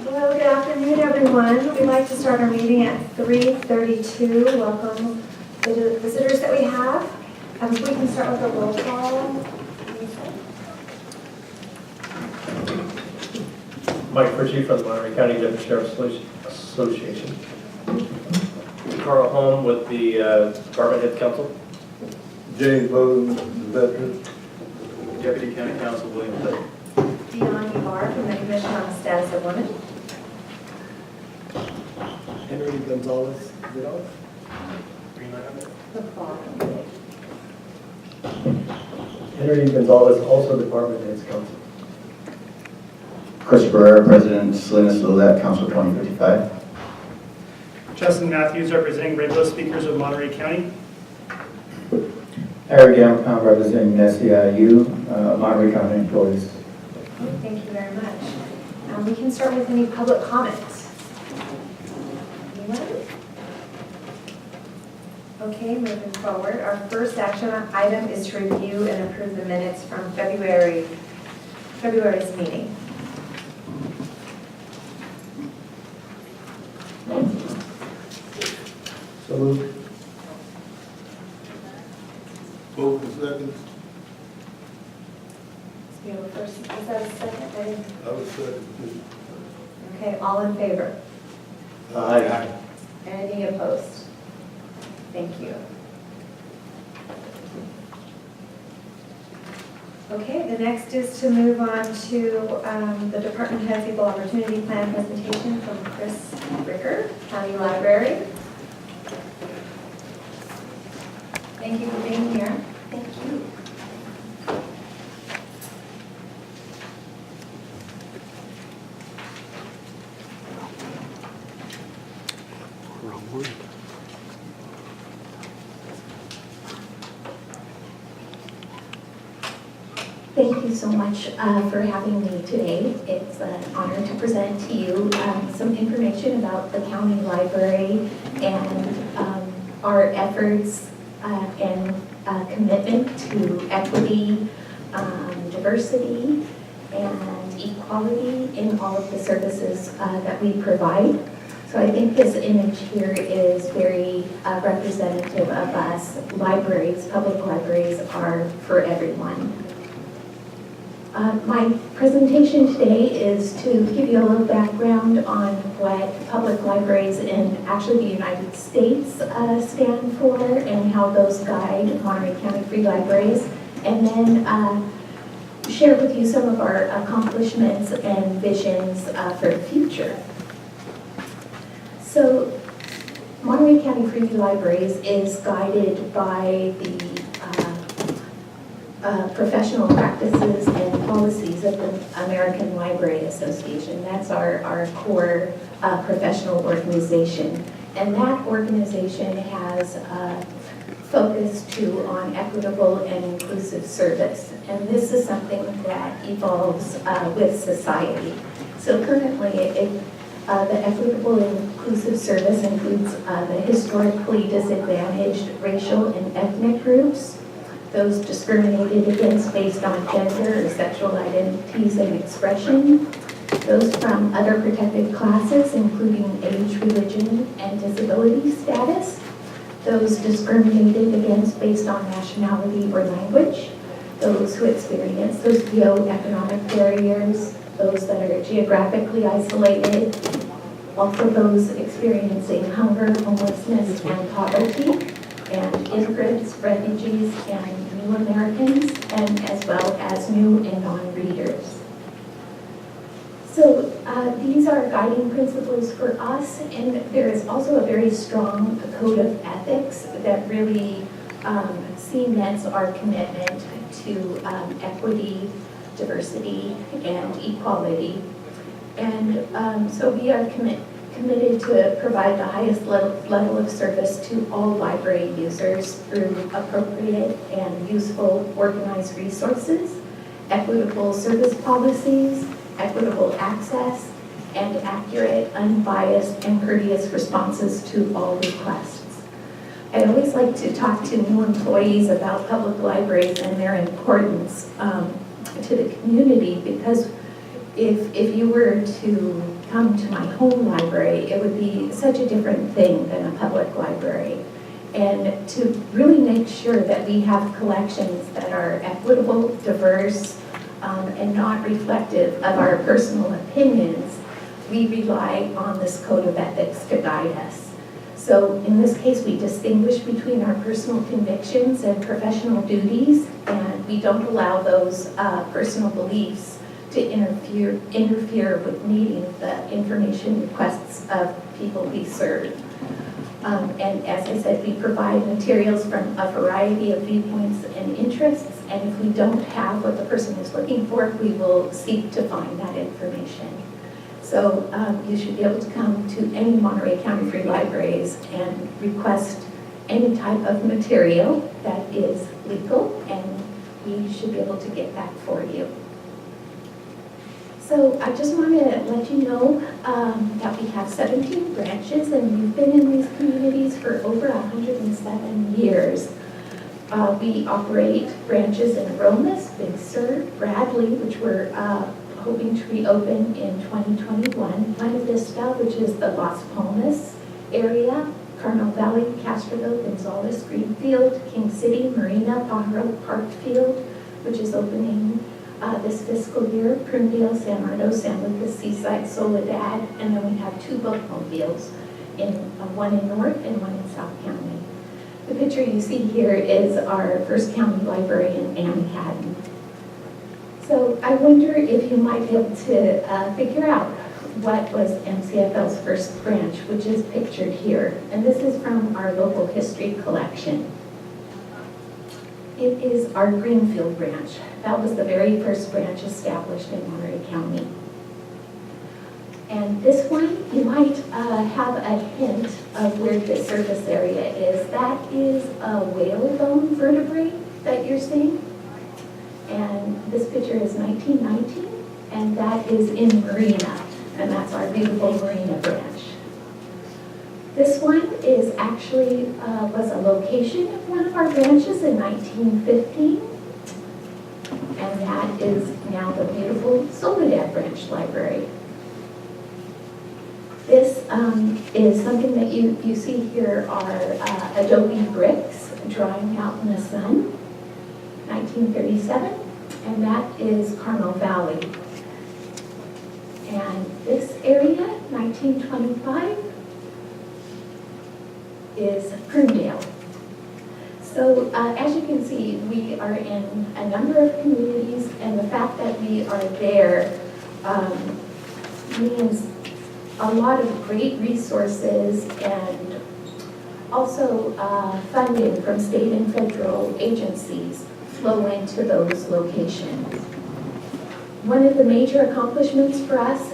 Well, good afternoon, everyone. We'd like to start our meeting at 3:32. Welcome the visitors that we have. If we can start with a roll call. Mike Fritchie from the Monterey County Deputy Sheriff's Association. Carl Holm with the Department Head Council. James Bowden, veteran. Deputy County Counsel William Tate. Deanne Barr from the Commission on the Status of Women. Henry Gonzalez, Vidal. Henry Gonzalez, also Department Heads Council. Christopher, President, Salinas, Lillette, Council 2055. Justin Matthews, representing regular speakers of Monterey County. Eric Gamcom, representing SEIU, Monterey County employees. Thank you very much. We can start with any public comments. Anyone? Okay, moving forward. Our first action item is to review and approve the minutes from February's meeting. So moved. Vote for seconds. So first, is that a second? I was second. Okay, all in favor? Aye. Anything opposed? Thank you. Okay, the next is to move on to the Department Head's Equal Opportunity Plan presentation from Chris Ricker, County Library. Thank you for being here. Thank you. Thank you so much for having me today. It's an honor to present to you some information about the county library and our efforts and commitment to equity, diversity, and equality in all of the services that we provide. So I think this image here is very representative of us. Libraries, public libraries are for everyone. My presentation today is to give you a little background on what public libraries in actually the United States stand for and how those guide Monterey County Free Libraries, and then share with you some of our accomplishments and visions for the future. So Monterey County Free Libraries is guided by the professional practices and policies of the American Library Association. That's our core professional organization. And that organization has focused too on equitable and inclusive service. And this is something that evolves with society. So currently, the equitable and inclusive service includes the historically disadvantaged racial and ethnic groups, those discriminated against based on gender or sexual identities and expression, those from other protected classes, including age, religion, and disability status, those discriminated against based on nationality or language, those who experience socioeconomic barriers, those that are geographically isolated, also those experiencing hunger, homelessness, and poverty, and immigrants, refugees, and new Americans, and as well as new and non-readers. So these are guiding principles for us, and there is also a very strong code of ethics that really cements our commitment to equity, diversity, and equality. And so we are committed to provide the highest level of service to all library users through appropriate and useful organized resources, equitable service policies, equitable access, and accurate, unbiased, and courteous responses to all requests. I always like to talk to new employees about public libraries and their importance to the community, because if you were to come to my home library, it would be such a different thing than a public library. And to really make sure that we have collections that are equitable, diverse, and not reflective of our personal opinions, we rely on this code of ethics to guide us. So in this case, we distinguish between our personal convictions and professional duties, and we don't allow those personal beliefs to interfere with meeting the information requests of people we serve. And as I said, we provide materials from a variety of viewpoints and interests, and if we don't have what the person is looking for, we will seek to find that information. So you should be able to come to any Monterey County Free Libraries and request any type of material that is legal, and we should be able to get that for you. So I just want to let you know that we have 17 branches, and we've been in these communities for over 107 years. We operate branches in Aromas, Big Sur, Bradley, which we're hoping to reopen in 2021, Buena Vista, which is the Las Palmas area, Carmel Valley, Castroville, Gonzales, Greenfield, King City, Marina, Pajaro, Parkfield, which is opening this fiscal year, Prunedale, San Mardo, San Lucas, Seaside, Soledad, and then we have 2 bookmobiles, one in North and one in South County. The picture you see here is our first county library in Manhattan. So I wonder if you might be able to figure out what was MCFL's first branch, which is pictured here. And this is from our local history collection. It is our Greenfield branch. That was the very first branch established in Monterey County. And this one, you might have a hint of where the surface area is. That is a whalebone vertebrae that you're seeing. And this picture is 1919, and that is in Marina, and that's our beautiful Marina branch. This one is actually was a location of one of our branches in 1915, and that is now the beautiful Soledad Branch Library. This is something that you see here are adobe bricks drying out in the sun, 1937, and that is Carmel Valley. And this area, 1925, is Prunedale. So as you can see, we are in a number of communities, and the fact that we are there means a lot of great resources and also funding from state and federal agencies flow into those locations. One of the major accomplishments for us,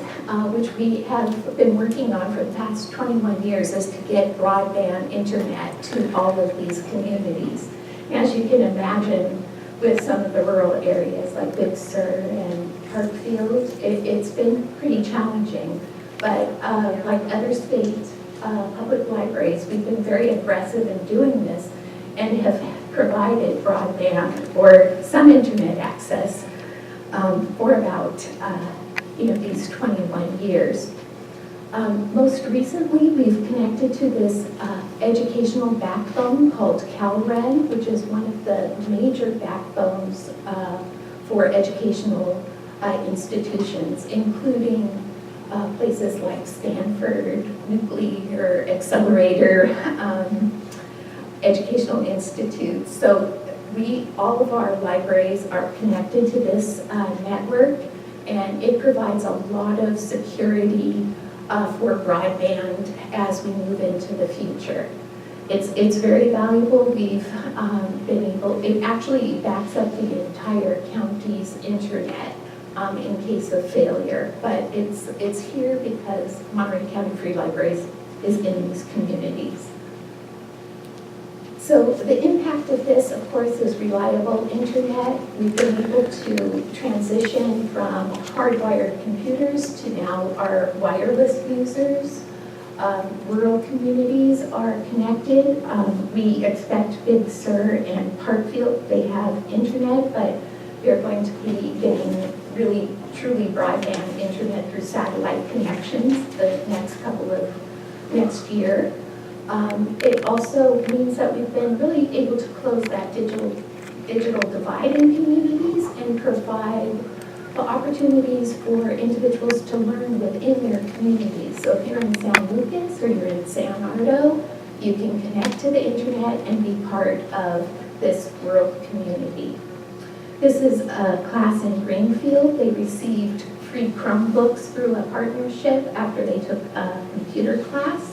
which we have been working on for the past 21 years, is to get broadband internet to all of these communities. As you can imagine, with some of the rural areas like Big Sur and Parkfield, it's been pretty challenging. But like other state public libraries, we've been very aggressive in doing this and have provided broadband or some internet access for about these 21 years. Most recently, we've connected to this educational backbone called CalRED, which is one of the major backbones for educational institutions, including places like Stanford, Nuclear Accelerator, educational institutes. So all of our libraries are connected to this network, and it provides a lot of security for broadband as we move into the future. It's very valuable. We've been able, it actually backs up the entire county's internet in case of failure, but it's here because Monterey County Free Libraries is in these communities. So the impact of this, of course, is reliable internet. We've been able to transition from hardwired computers to now our wireless users. Rural communities are connected. We expect Big Sur and Parkfield, they have internet, but they're going to be getting really truly broadband internet through satellite connections the next year. It also means that we've been really able to close that digital divide in communities and provide the opportunities for individuals to learn within their communities. So if you're in San Lucas or you're in San Ardo, you can connect to the internet and be part of this rural community. This is a class in Greenfield. They received free Chromebooks through a partnership after they took a computer class.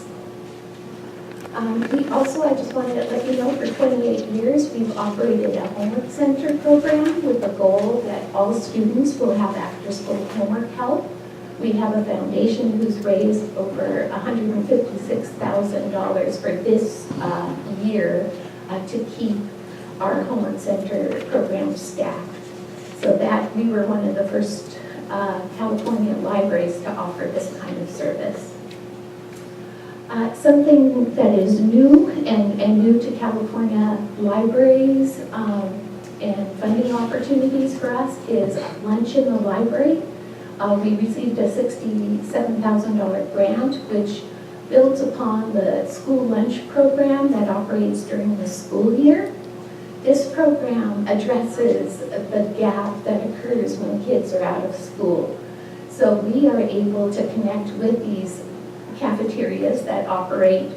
I just wanted to let you know, for 28 years, we've operated a homework center program with the goal that all students will have after-school homework help. We have a foundation who's raised over $156,000 for this year to keep our homework center program staffed. So that we were one of the first California libraries to offer this kind of service. Something that is new and new to California libraries and funding opportunities for us is lunch in the library. We received a $67,000 grant, which builds upon the school lunch program that operates during the school year. This program addresses the gap that occurs when kids are out of school. So we are able to connect with these cafeterias that operate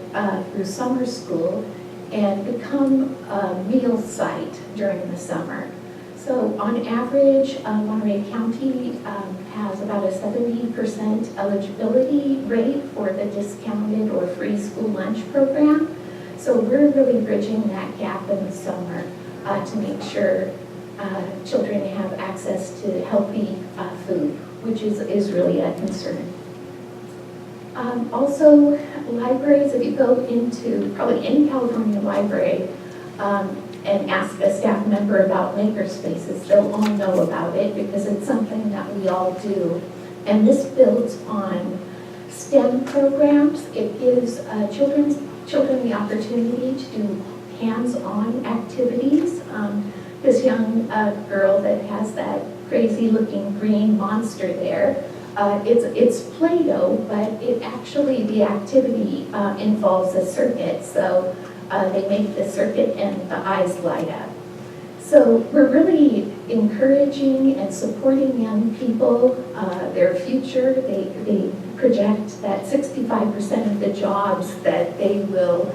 through summer school and become a meal site during the summer. So on average, Monterey County has about a 70% eligibility rate for the discounted or free school lunch program. So we're really bridging that gap in the summer to make sure children have access to healthy food, which is really a concern. Also, libraries, if you go into probably any California library and ask a staff member about makerspaces, they'll all know about it because it's something that we all do. And this builds on STEM programs. It gives children the opportunity to do hands-on activities. This young girl that has that crazy looking green monster there, it's Play-Doh, but the activity involves a circuit. So they make the circuit and the eyes light up. So we're really encouraging and supporting young people, their future. They project that 65% of the jobs that they will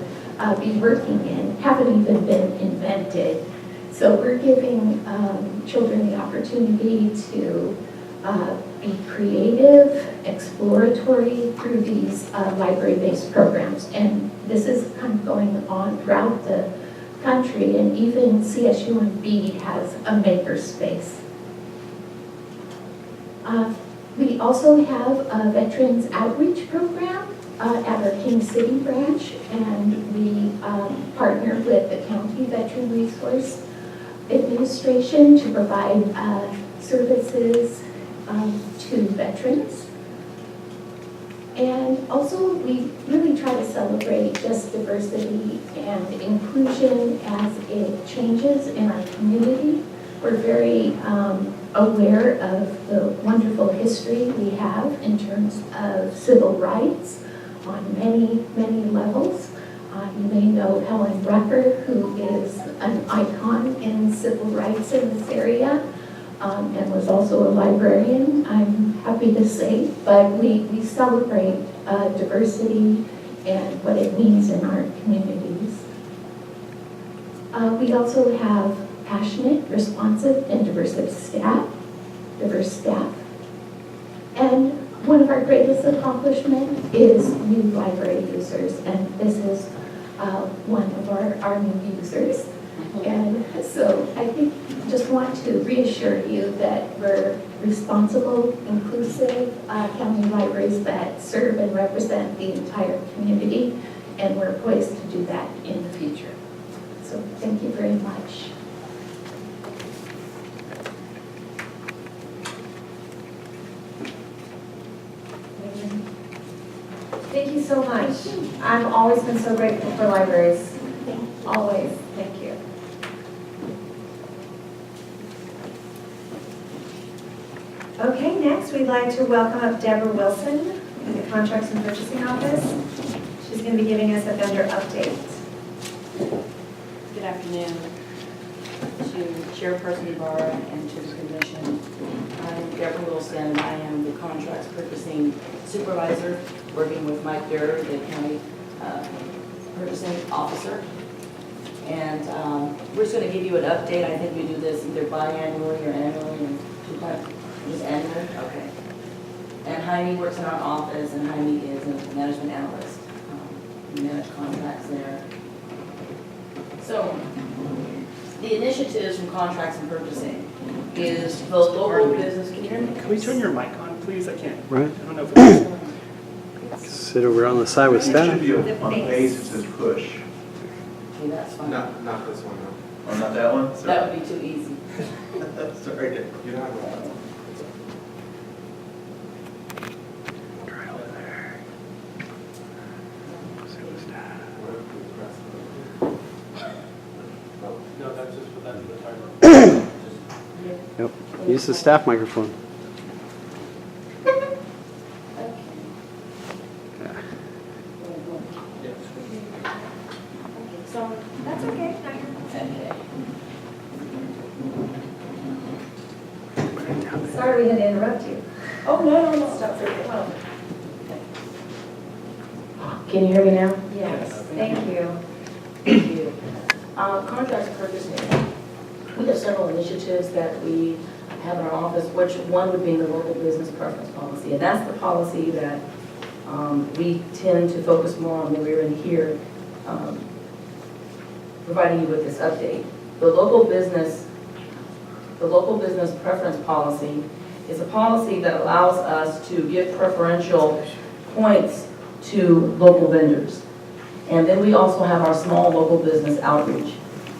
be working in haven't even been invented. So we're giving children the opportunity to be creative, exploratory through these library-based programs. And this is kind of going on throughout the country, and even CSUMB has a makerspace. We also have a Veterans Outreach Program at our King City branch, and we partner with the County Veteran Resource Administration to provide services to veterans. And also, we really try to celebrate just diversity and inclusion as it changes in our community. We're very aware of the wonderful history we have in terms of civil rights on many, many levels. You may know Helen Rucker, who is an icon in civil rights in this area. And was also a librarian, I'm happy to say, but we celebrate diversity and what it means in our communities. We also have passionate, responsive, and diverse staff. And one of our greatest accomplishments is new library users, and this is one of our new users. And so I think just want to reassure you that we're responsible, inclusive county libraries that serve and represent the entire community, and we're poised to do that in the future. So thank you very much. Thank you so much. I've always been so grateful for libraries. Always. Thank you. Okay, Next, we'd like to welcome up Debra Wilson in the Contracts and Purchasing Office. She's going to be giving us a vendor update. Good afternoon to Chairperson Ibarra and to the Commission. I'm Debra Wilson. I am the Contracts Purchasing Supervisor, working with Mike Durr, the County Purchasing Officer. And we're just going to give you an update. I think we do this either biannually or annually, and just annually. Okay. And Jaime works in our office, and Jaime is a management analyst. We manage contracts there. So, the initiatives from Contracts and Purchasing is the local business. Can you hear me? Can we turn your mic on, please? I can't. Right. I don't know if it's... Sit over on the side with It staff. should be on the base, it says push. Okay, that's fine. Not this one, no. Oh, not that one? That would be too easy. Sorry, you don't have one. Right over there. Sit with staff. No, that's just for that timer. Yep. Use the staff microphone. Okay. Yeah. So, That's okay. okay. Sorry we had to interrupt you. Oh, no. Stop for well. Can you hear me now? Yes, thank you. Thank you. Contracts purchasing. We have several initiatives that we have in our office, which one would be the local business preference policy. And that's the policy that we tend to focus more on when we're in here providing you with this update. The local business preference policy is a policy that allows us to give preferential points to local vendors. And then we also have our small local business outreach.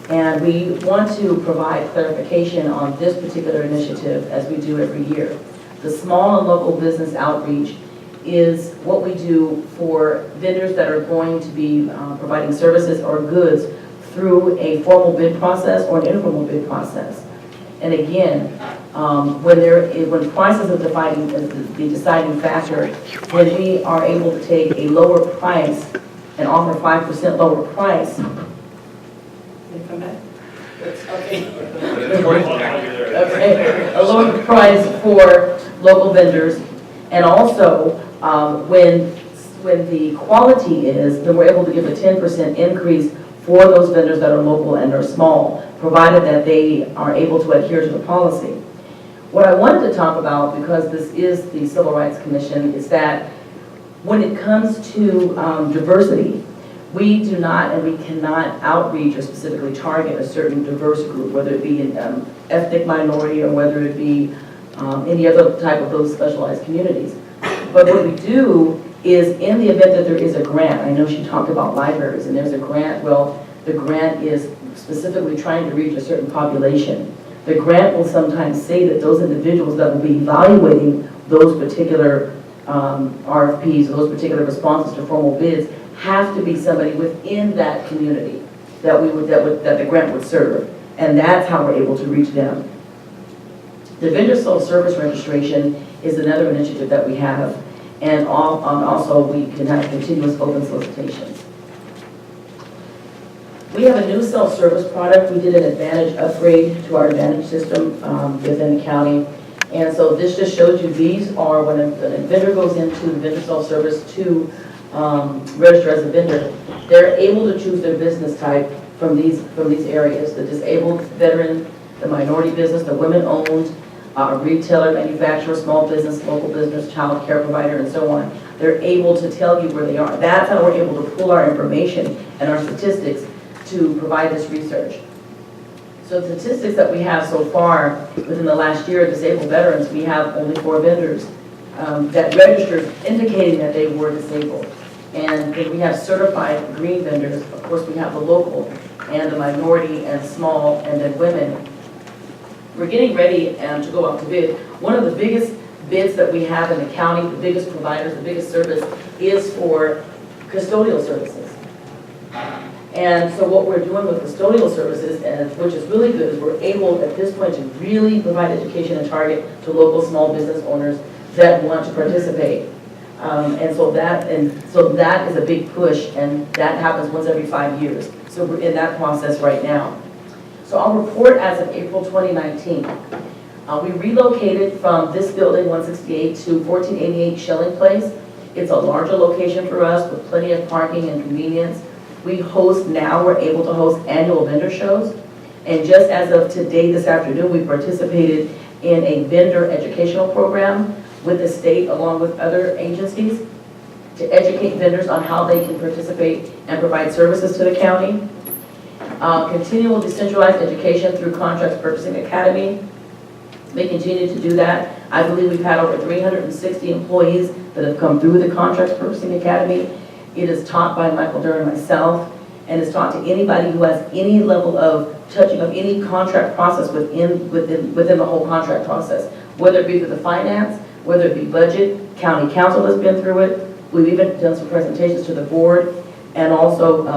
And we want to provide clarification on this particular initiative as we do every year. The small and local business outreach is what we do for vendors that are going to be providing services or goods through a formal bid process or an informal bid process. And again, when price is the deciding factor, when we are able to take a lower price and offer 5% lower price. Can you come back? Okay. Okay, a lower price for local vendors, and also when the quality is, then we're able to give a 10% increase for those vendors that are local and are small, provided that they are able to adhere to the policy. What I wanted to talk about, because this is the Civil Rights Commission, is that when it comes to diversity, we do not and we cannot outreach or specifically target a certain diverse group, whether it be an ethnic minority or whether it be any other type of those specialized communities. But what we do is, in the event that there is a grant, I know she talked about libraries, and there's a grant, well, the grant is specifically trying to reach a certain population. The grant will sometimes say that those individuals that will be evaluating those particular RFPs, or those particular responses to formal bids, have to be somebody within that community that the grant would serve, and that's how we're able to reach them. The vendor self-service registration is another initiative that we have, and also we can have continuous open solicitations. We have a new self-service product. We did an Advantage upgrade to our Advantage system within the county. And so this just shows you, these are when a vendor goes into the vendor self-service to register as a vendor, they're able to choose their business type from these areas: the disabled, veteran, the minority business, the women-owned, retailer, manufacturer, small business, local business, child care provider, and so on. They're able to tell you where they are. That's how we're able to pull our information and our statistics to provide this research. So the statistics that we have so far within the last year of disabled veterans, we have only 4 vendors that registered indicating that they were disabled. And then we have certified green vendors. Of course, we have the local and the minority and small and then women. We're getting ready to go out to bid. One of the biggest bids that we have in the county, the biggest providers, the biggest service, is for custodial services. And so what we're doing with custodial services, and which is really good, is we're able at this point to really provide education and target to local small business owners that want to participate. And so that is a big push, and that happens once every 5 years. So we're in that process right now. So I'll report as of April 2019. We relocated from this building, 168, to 1488 Shelling Place. It's a larger location for us with plenty of parking and convenience. We're able to host annual vendor shows. And just as of today, this afternoon, we participated in a vendor educational program with the state along with other agencies to educate vendors on how they can participate and provide services to the county. Continual decentralized education through Contracts Purchasing Academy. We continue to do that. I believe we've had over 360 employees that have come through the Contracts Purchasing Academy. It is taught by Michael Durr and myself, and is taught to anybody who has any level of touching of any contract process within the whole contract process, whether it be through the finance, whether it be budget, county council has been through it. We've even done some presentations to the board, and also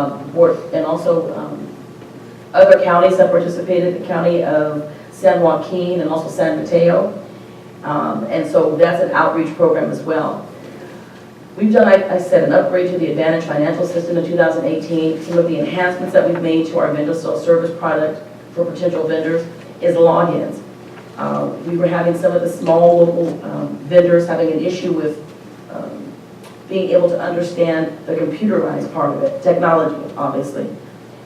other counties have participated, the county of San Joaquin and also San Mateo. And so that's an outreach program as well. We've done, like I said, an upgrade to the Advantage financial system in 2018. Some of the enhancements that we've made to our vendor self-service product for potential vendors is logins. We were having some of the small local vendors having an issue with being able to understand the computerized part of it, technology, obviously.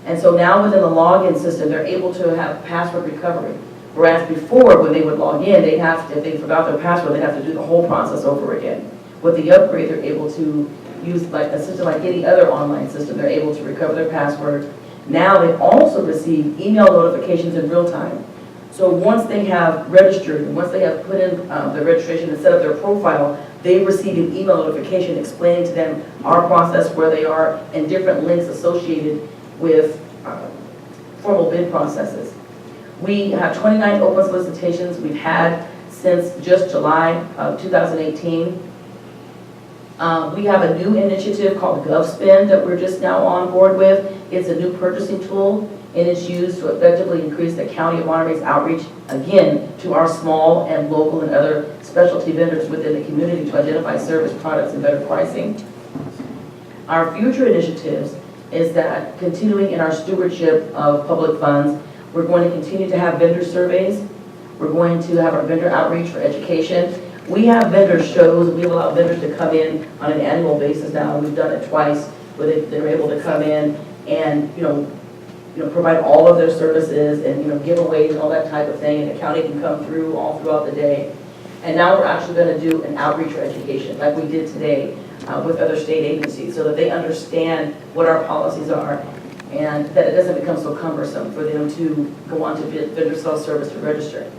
And so now within the login system, they're able to have password recovery. Whereas before, when they would log in, if they forgot their password, they'd have to do the whole process over again. With the upgrade, they're able to use like a system like any other online system. They're able to recover their password. Now they also receive email notifications in real time. So once they have registered, and once they have put in their registration and set up their profile, they receive an email notification explaining to them our process, where they are, and different links associated with formal bid processes. We have 29 open solicitations we've had since just July of 2018. We have a new initiative called GovSpend that we're just now on board with. It's a new purchasing tool, and it's used to effectively increase the County of Monterey's outreach, again, to our small and local and other specialty vendors within the community to identify service products and better pricing. Our future initiatives is that continuing in our stewardship of public funds, we're going to continue to have vendor surveys. We're going to have our vendor outreach for education. We have vendor shows. We allow vendors to come in on an annual basis now. We've done it twice where they're able to come in and provide all of their services and giveaways and all that type of thing, and the county can come through all throughout the day. And now we're actually going to do an outreach for education like we did today with other state agencies, so that they understand what our policies are and that it doesn't become so cumbersome for them to go on to vendor self-service to register.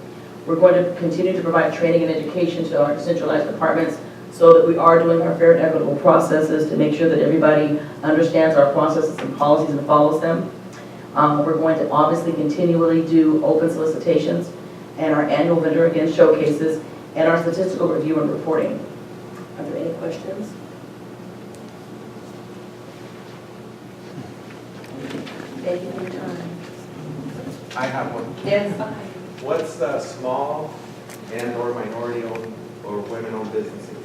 We're going to continue to provide training and education to our decentralized departments so that we are doing our fair and equitable processes to make sure that everybody understands our processes and policies and follows them. We're going to obviously continually do open solicitations and our annual vendor again showcases and our statistical review and reporting. Are there any questions? Thank you for your time. I have one. Yes. What's the small and/or minority-owned or women-owned businesses?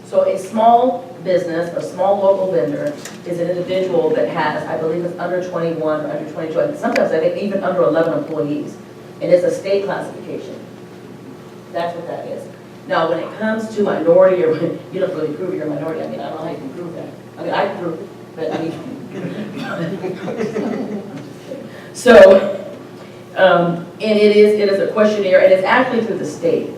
So a small business, a small local vendor, is an individual that has, I believe it's under 21 or under 22, and sometimes I think even under 11 employees. And it's a state classification. That's what that is. Now, when it comes to minority, or you don't really prove you're a minority. I mean, I don't know how you can prove that. I mean, I can prove it, but I mean. So, and it is a questionnaire, and it's actually through the state.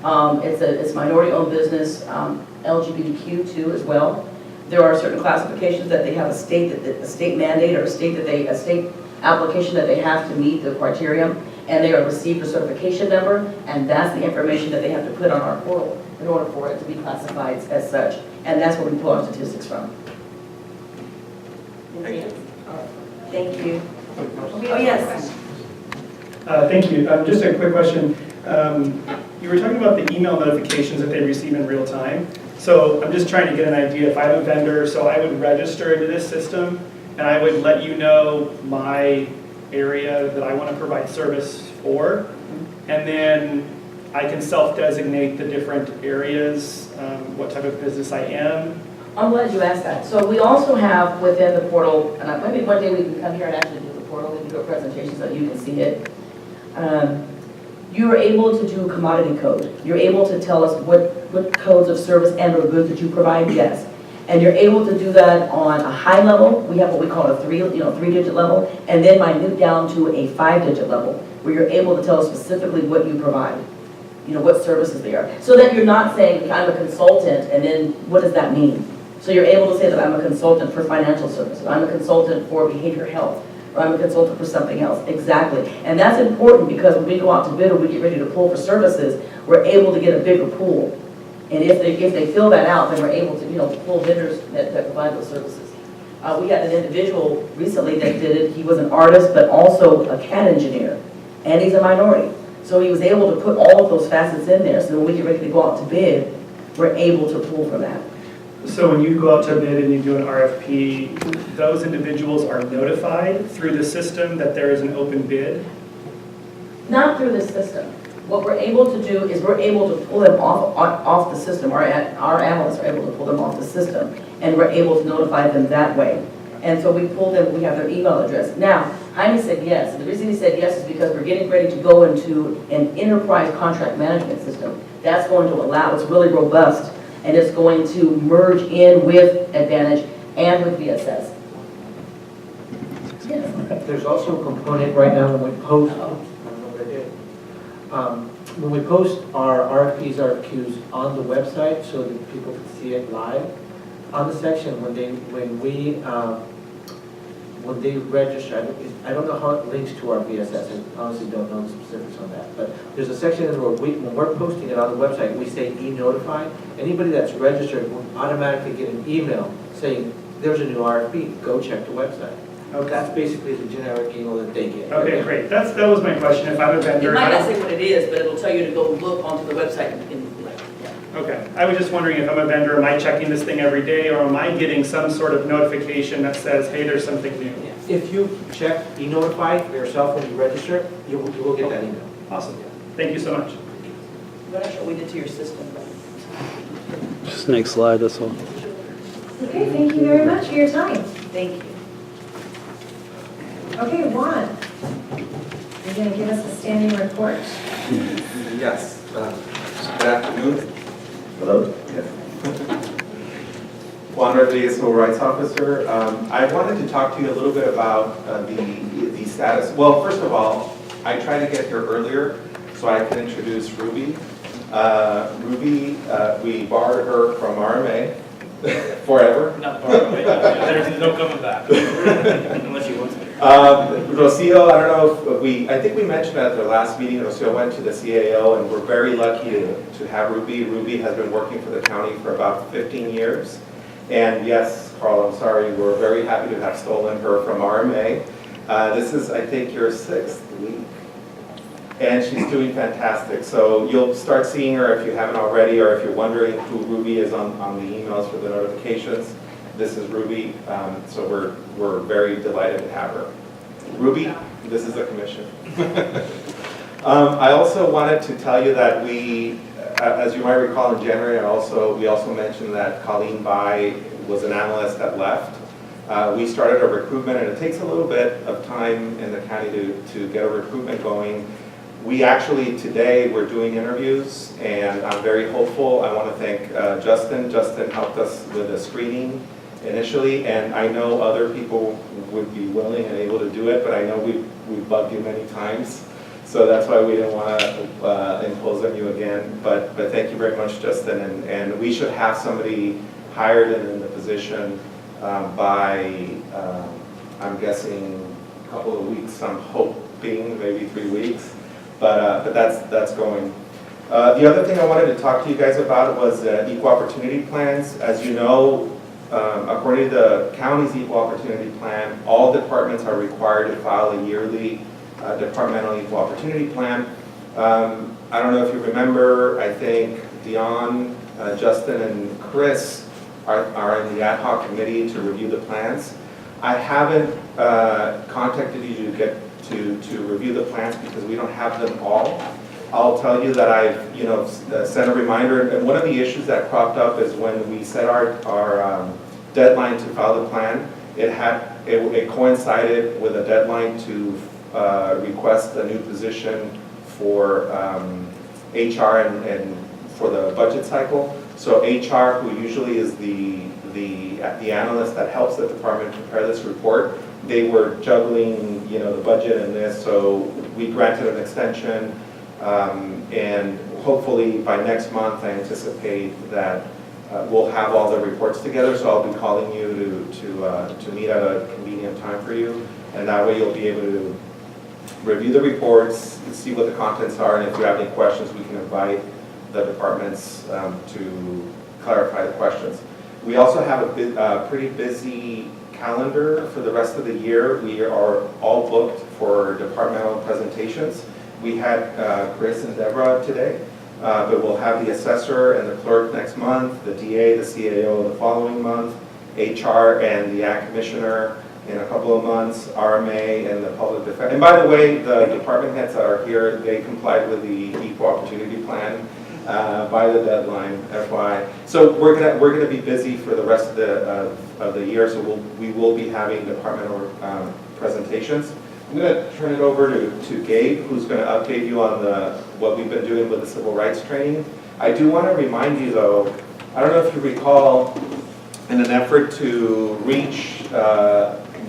It's minority-owned business, LGBTQ too as well. There are certain classifications that they have a state mandate or a state application that they have to meet the criteria, and they are received a certification number, and that's the information that they have to put on our portal in order for it to be classified as such, and that's where we pull our statistics from. Thank you. Thank you. Oh, yes. Thank you. Just a quick question. You were talking about the email notifications that they receive in real time. So I'm just trying to get an idea. If I'm a vendor, so I would register into this system, and I would let you know my area that I want to provide service for. And then I can self-designate the different areas, what type of business I am. I'm glad you asked that. So we also have within the portal, and maybe one day we can come here and actually do the portal, we can do a presentation so you can see it. You are able to do commodity code. You're able to tell us what codes of service and or goods that you provide, yes. And you're able to do that on a high level. We have what we call a three-digit level, and then minute down to a 5-digit level, where you're able to tell us specifically what you provide, what services they are. So that you're not saying, I'm a consultant, and then what does that mean? So you're able to say that I'm a consultant for financial services, I'm a consultant for behavioral health, or I'm a consultant for something else. Exactly. And that's important because when we go out to bid or we get ready to pull for services, we're able to get a bigger pool. And if they fill that out, then we're able to pull vendors that provide those services. We had an individual recently that did it. He was an artist, but also a CAD engineer, and he's a minority. So he was able to put all of those facets in there. So when we get ready to go out to bid, we're able to pull from that. So when you go out to bid and you do an RFP, those individuals are notified through the system that there is an open bid? Not through the system. What we're able to do is we're able to pull them off the system. Our analysts are able to pull them off the system, and we're able to notify them that way. And so we pull them, we have their email address. Now, Jaime said yes, and the reason he said yes is because we're getting ready to go into an enterprise contract management system. That's going to allow, it's really robust, and it's going to merge in with Advantage and with VSS. Yes. There's also a component right now when we post, I don't know what I did. When we post our RFPs, RFQs on the website so that people can see it live, on the section when they register, I don't know how it links to our VSS. I honestly don't know the specifics on that. But there's a section where when we're posting it on the website, we say e-notify. Anybody that's registered will automatically get an email saying, there's a new RFP, go check the website. Okay. That's basically the generic email that they get. Okay, great. That was my question. If I'm a vendor, It might not say what it is, but it'll tell you to go look onto the website okay. I was just wondering if I'm a vendor, am I checking this thing every day, or am I getting some sort of notification that says, hey, there's something new? If you check e-notify for yourself when you register, you will get that email. Awesome. Thank you so much. I'm not sure what we did to your system, but. Just next slide, that's all. Okay, thank you very much for your time. Thank you. Okay, Juan, you're going to give us a standing report. Yes. Good afternoon. Hello? Juan Rodriguez, Civil Rights Officer. I wanted to talk to you a little bit about the status. Well, first of all, I tried to get here earlier so I could introduce Ruby. Ruby, we borrowed her from RMA forever. Not borrowed, there's no coming back. Unless you want to. Rocio, I don't know if I think we mentioned at the last meeting, Rocio went to the CAO, and we're very lucky to have Ruby. Ruby has been working for the county for about 15 years. And yes, Carl, I'm sorry, we're very happy to have stolen her from RMA. This is, I think, your 6th week. And she's doing fantastic. So you'll start seeing her if you haven't already, or if you're wondering who Ruby is on the emails for the notifications. This is Ruby, so we're very delighted to have her. Ruby, this is the commission. I also wanted to tell you that we, as you might recall in January, we also mentioned that Colleen Bai was an analyst that left. We started a recruitment, and it takes a little bit of time in the county to get a recruitment going. We actually, today, we're doing interviews, and I'm very hopeful. I want to thank Justin. Justin helped us with the screening initially, and I know other people would be willing and able to do it, but I know we've bugged you many times, so that's why we didn't want to impose on you again. But thank you very much, Justin, and we should have somebody hired and in the position by, I'm guessing, a couple of weeks. I'm hoping maybe 3 weeks, but that's going. The other thing I wanted to talk to you guys about was equal opportunity plans. As you know, according to the county's equal opportunity plan, all departments are required to file a yearly departmental equal opportunity plan. I don't know if you remember, I think Dion, Justin, and Chris are in the ad hoc committee to review the plans. I haven't contacted you to get to review the plans because we don't have them all. I'll tell you that I've, sent a reminder, and one of the issues that cropped up is when we set our deadline to file the plan, it coincided with a deadline to request a new position for HR and for the budget cycle. So HR, who usually is the analyst that helps the department prepare this report, they were juggling, the budget and this, so we granted an extension, and hopefully by next month, I anticipate that we'll have all the reports together, so I'll be calling you to meet at a convenient time for you, and that way you'll be able to review the reports, see what the contents are, and if you have any questions, we can invite the departments to clarify the questions. We also have a pretty busy calendar for the rest of the year. We are all booked for departmental presentations. We had Chris and Debra today, but we'll have the assessor and the clerk next month, the DA, the CAO the following month, HR and the Ag Commissioner in a couple of months, RMA and the public defense. And by the way, the department heads that are here, they complied with the Equal Opportunity Plan by the deadline, FYI. So we're gonna be busy for the rest of the year. So we will be having departmental presentations. I'm gonna turn it over to Gabe, who's gonna update you on what we've been doing with the civil rights training. I do want to remind you though, I don't know if you recall, in an effort to reach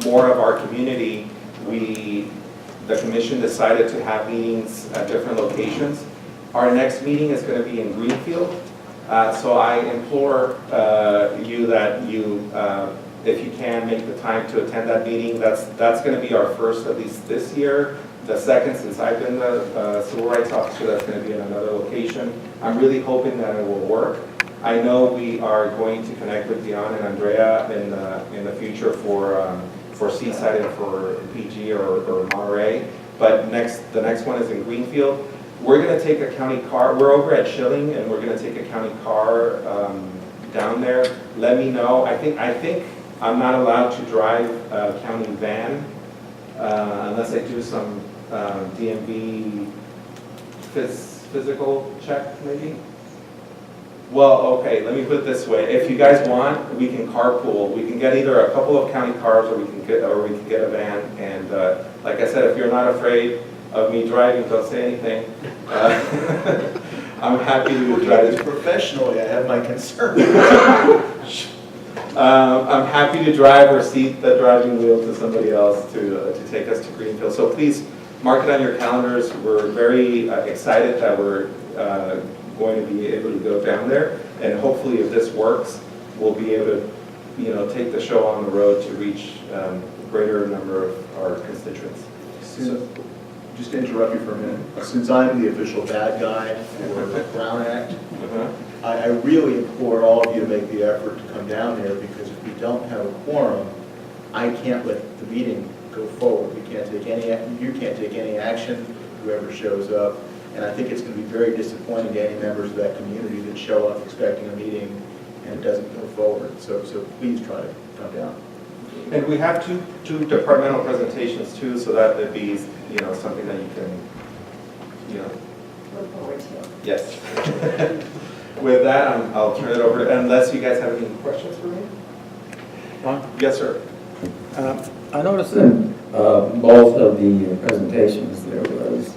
more of our community, the commission decided to have meetings at different locations. Our next meeting is going to be in Greenfield, so I implore you that you, if you can, make the time to attend that meeting. That's going to be our first, at least this year. The second, since I've been the civil rights officer, that's going to be in another location. I'm really hoping that it will work. I know we are going to connect with Dion and Andrea in the future for Seaside and for PG or Monterey, but the next one is in Greenfield. We're going to take a county car. We're over at Schilling, and we're going to take a county car down there. Let me know. I think I'm not allowed to drive a county van unless I do some DMV physical check, maybe. Well, okay, let me put it this way. If you guys want, we can carpool. We can get either a couple of county cars or we can get a van. And like I said, if you're not afraid of me driving, don't say anything. I'm happy to drive this professionally. I have my concern. I'm happy to drive or cede the driving wheel to somebody else to take us to Greenfield. So please mark it on your calendars. We're very excited that we're going to be able to go down there, and hopefully if this works, we'll be able to take the show on the road to reach a greater number of our constituents. Just to interrupt you for a minute, since I'm the official bad guy for the Brown Act, I really implore all of you to make the effort to come down there, because if we don't have a quorum, I can't let the meeting go forward. You can't take any action, whoever shows up. And I think it's going to be very disappointing to any members of that community that show up expecting a meeting and it doesn't go forward. So please try to come down. And we have two departmental presentations too, so that would be something that you can Look forward to. Yes. With that, I'll turn it over to, unless you guys have any questions for me. Juan? Yes, sir. I noticed in both of the presentations there was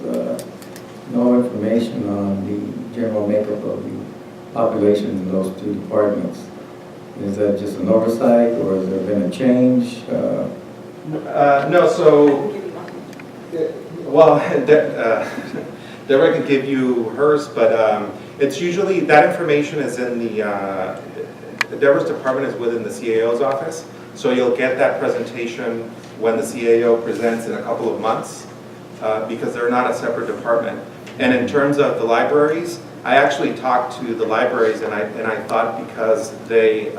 no information on the general makeup of the population in those two departments. Is that just an oversight, or has there been a change? No, so, well, Debra can give you hers, but it's usually, that information is in Debra's department is within the CAO's office, so you'll get that presentation when the CAO presents in a couple of months, because they're not a separate department. And in terms of the libraries, I actually talked to the libraries, and I thought because they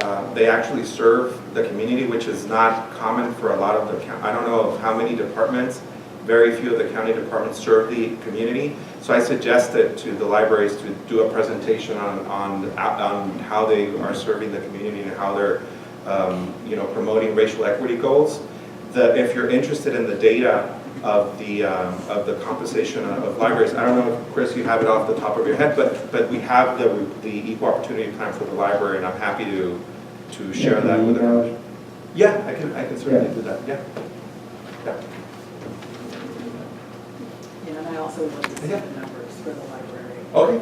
actually serve the community, which is not common for a lot of the, I don't know of how many departments, very few of the county departments serve the community. So I suggested to the libraries to do a presentation on how they are serving the community and how they're promoting racial equity goals. If you're interested in the data, of the compensation of libraries. I don't know if, Chris, you have it off the top of your head, but we have the equal opportunity plan for the library, and I'm happy to share that with everyone. Yeah, I can certainly do that, yeah. Yeah, and I also want to see the numbers for the library. Okay.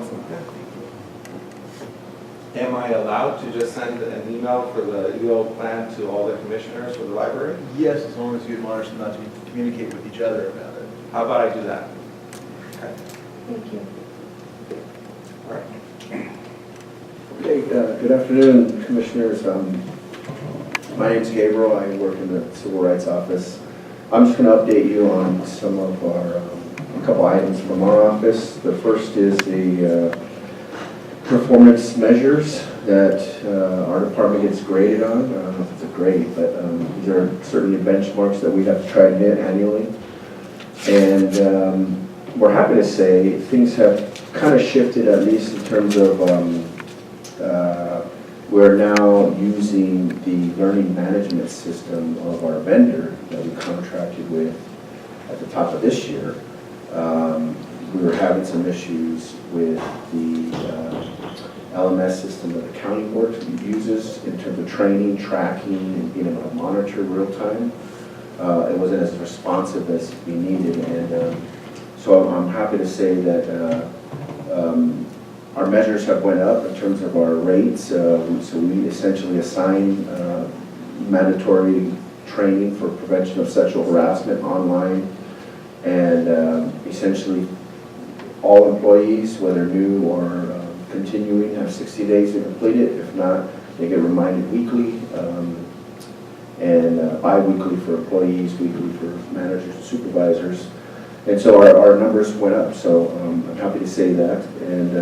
Am I allowed to just send an email for the EO plan to all the commissioners for the library? Yes, as long as you admonish them not to communicate with each other about it. How about I do that? Okay. Thank you. All right. Okay, good afternoon, Commissioners. My name's Gabriel. I work in the Civil Rights Office. I'm just going to update you on some of our, a couple items from our office. The first is the performance measures that our department gets graded on. I don't know if it's a grade, but these are certainly benchmarks that we have to try and hit annually. And we're happy to say things have kind of shifted, at least in terms of we're now using the learning management system of our vendor that we contracted with at the top of this year. We were having some issues with the LMS system that the county board uses in terms of training, tracking, and being able to monitor real time. It wasn't as responsive as we needed, and so I'm happy to say that our measures have went up in terms of our rates. So we essentially assign mandatory training for prevention of sexual harassment online, and essentially all employees, whether new or continuing, have 60 days to complete it. If not, they get reminded weekly, and bi-weekly for employees, weekly for managers and supervisors. And so our numbers went up, so I'm happy to say that. And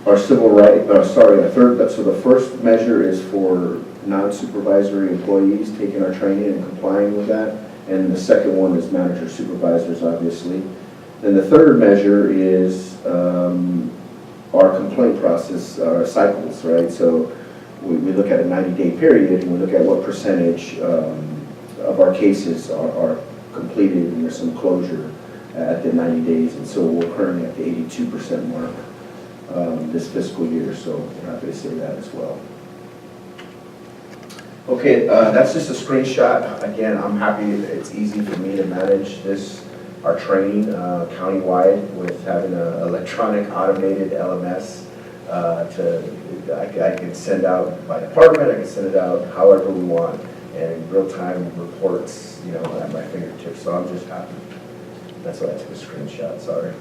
our civil right, so the first measure is for non-supervisory employees taking our training and complying with that. And the second one is manager supervisors, obviously. Then the third measure is our complaint process, our cycles, right? So we look at a 90-day period, and we look at what percentage of our cases are completed, and there's some closure at the 90 days. And so we're currently at the 82% mark this fiscal year, so we're happy to say that as well. Okay, that's just a screenshot. Again, I'm happy it's easy for me to manage our training countywide with having an electronic automated LMS. I can send out by department, I can send it out however we want, and real-time reports, at my fingertips. So I'm just happy. That's why I took a screenshot. Sorry.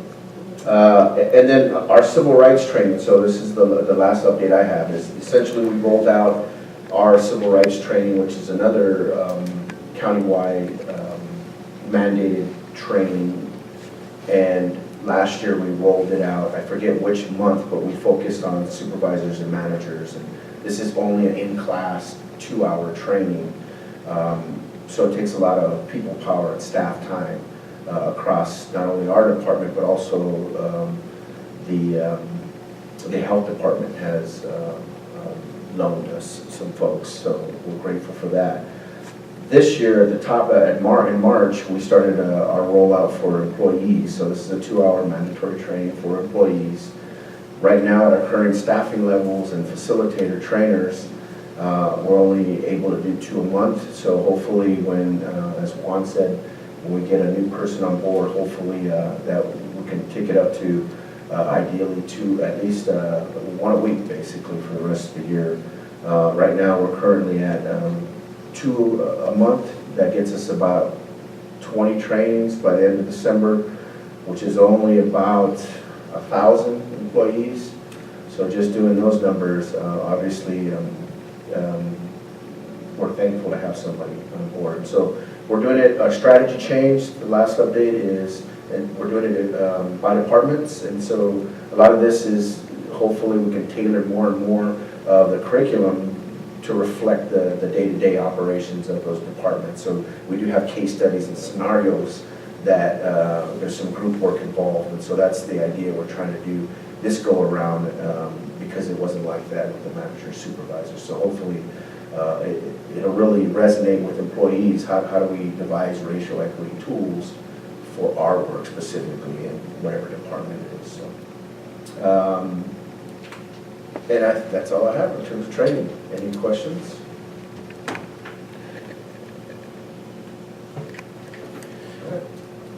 And then our civil rights training. So this is the last update I have. Is essentially we rolled out our civil rights training, which is another countywide mandated training. And last year we rolled it out. I forget which month, but we focused on supervisors and managers. And this is only an in-class 2-hour training. So it takes a lot of people power and staff time across not only our department, but also the health department has loaned us some folks, so we're grateful for that. This year, in March, we started our rollout for employees. So this is a 2-hour mandatory training for employees. Right now, at our current staffing levels and facilitator trainers, we're only able to do 2 a month. So hopefully, when, as Juan said, when we get a new person on board, hopefully that we can kick it up to ideally 2, at least 1 a week, basically, for the rest of the year. Right now, we're currently at 2 a month. That gets us about 20 trainings by the end of December, which is only about 1,000 employees. So just doing those numbers, obviously, we're thankful to have somebody on board. So we're doing it, our strategy change, the last update is, and we're doing it by departments, and so a lot of this is, hopefully we can tailor more and more of the curriculum to reflect the day-to-day operations of those departments. So we do have case studies and scenarios that there's some group work involved, and so that's the idea we're trying to do this go around because it wasn't like that with the manager supervisor. So hopefully It'll really resonate with employees. How do we devise racial equity tools for our work specifically in whatever department it is? So, that's all I have in terms of training. Any questions?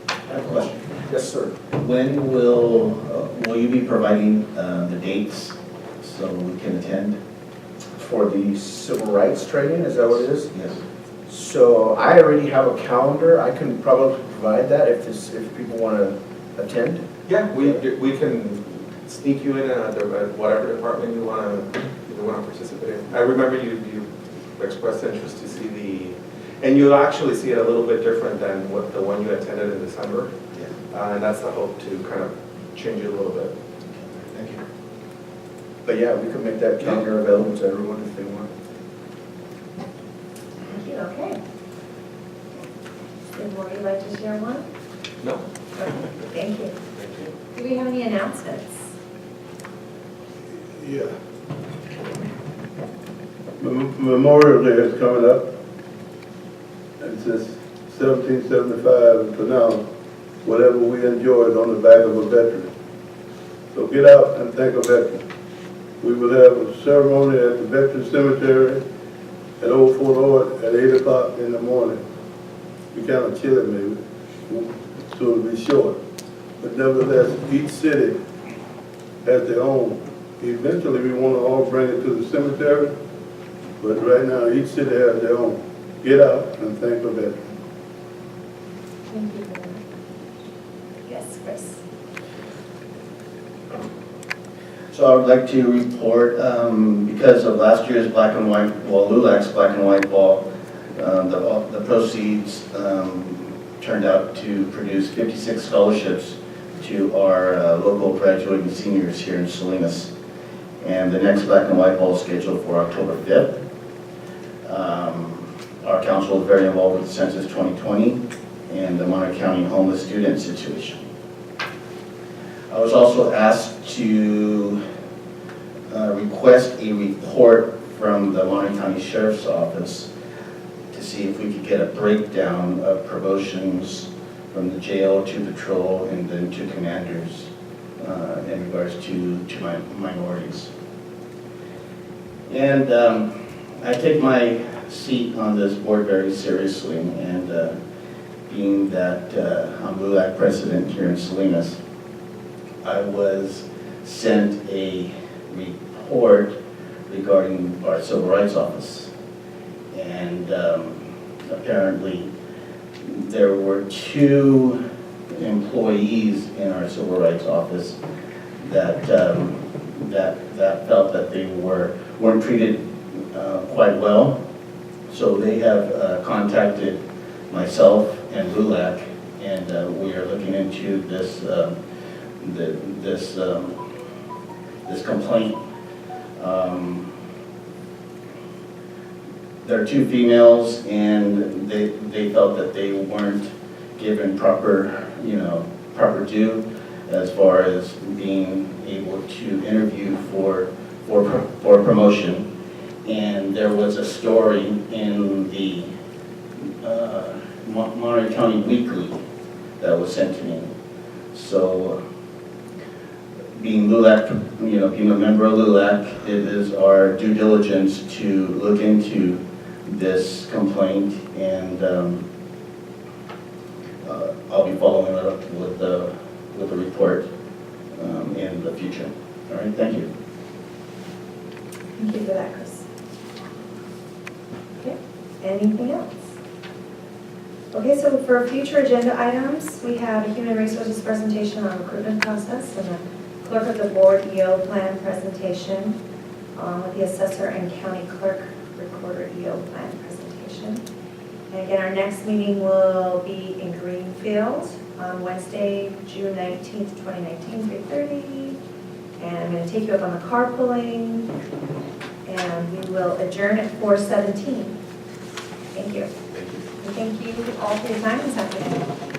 I have a question. Yes, sir. When will you be providing the dates so we can attend? For the civil rights training, is that what it is? Yes. So I already have a calendar. I can probably provide that if people want to attend. Yeah, we can sneak you in at whatever department you want to participate in. I remember you expressed interest to see and you'll actually see it a little bit different than what the one you attended in December. Yeah. And that's the hope, to kind of change it a little bit. Thank you. But yeah, we can make that calendar available to everyone if they want. Thank you, okay. Did Maureen like to share one? No? Okay, thank you. Thank you. Do we have any announcements? Yeah. Memorial Day is coming up. And since 1775 to now, whatever we enjoyed on the back of a veteran. So get out and thank a veteran. We will have a ceremony at the Veteran Cemetery at Old Fort Ord at 8 o'clock in the morning. Be kind of chilly maybe, so it'll be short. But nevertheless, each city has their own. Eventually, we want to all bring it to the cemetery, but right now, each city has their own. Get out and thank the veteran. Thank you very much. Yes, Chris. So I would like to report, because of last year's black and white, LULAC's black and white ball, the proceeds turned out to produce 56 scholarships to our local graduating seniors here in Salinas. And the next black and white ball is scheduled for October 5th. Our council is very involved with the Census 2020 and the Monterey County homeless student situation. I was also asked to request a report from the Monterey County Sheriff's Office to see if we could get a breakdown of promotions from the jail to patrol and then to commanders in regards to minorities. And I take my seat on this board very seriously, and being that I'm LULAC president here in Salinas, I was sent a report regarding our Civil Rights Office. And apparently there were 2 employees in our Civil Rights Office that that felt that they weren't treated quite well. So they have contacted myself and LULAC, and we are looking into this this complaint. There are 2 females, and they felt that they weren't given proper due as far as being able to interview for promotion. And there was a story in the Monterey County Weekly that was sent to me. So being LULAC, being a member of LULAC, it is our due diligence to look into this complaint, and I'll be following it up with the report in the future. All right, thank you. Thank you for that, Chris. Okay, anything else? Okay, so for future agenda items, we have a human resources presentation on recruitment process and a clerk of the board EO plan presentation with the assessor and county clerk-recorder EO plan presentation. And again, our next meeting will be in Greenfield on Wednesday, June 19th, 2019, 3:30. And I'm going to take you up on the carpooling, and we will adjourn at 4:17. Thank you. And thank you all for your time this afternoon.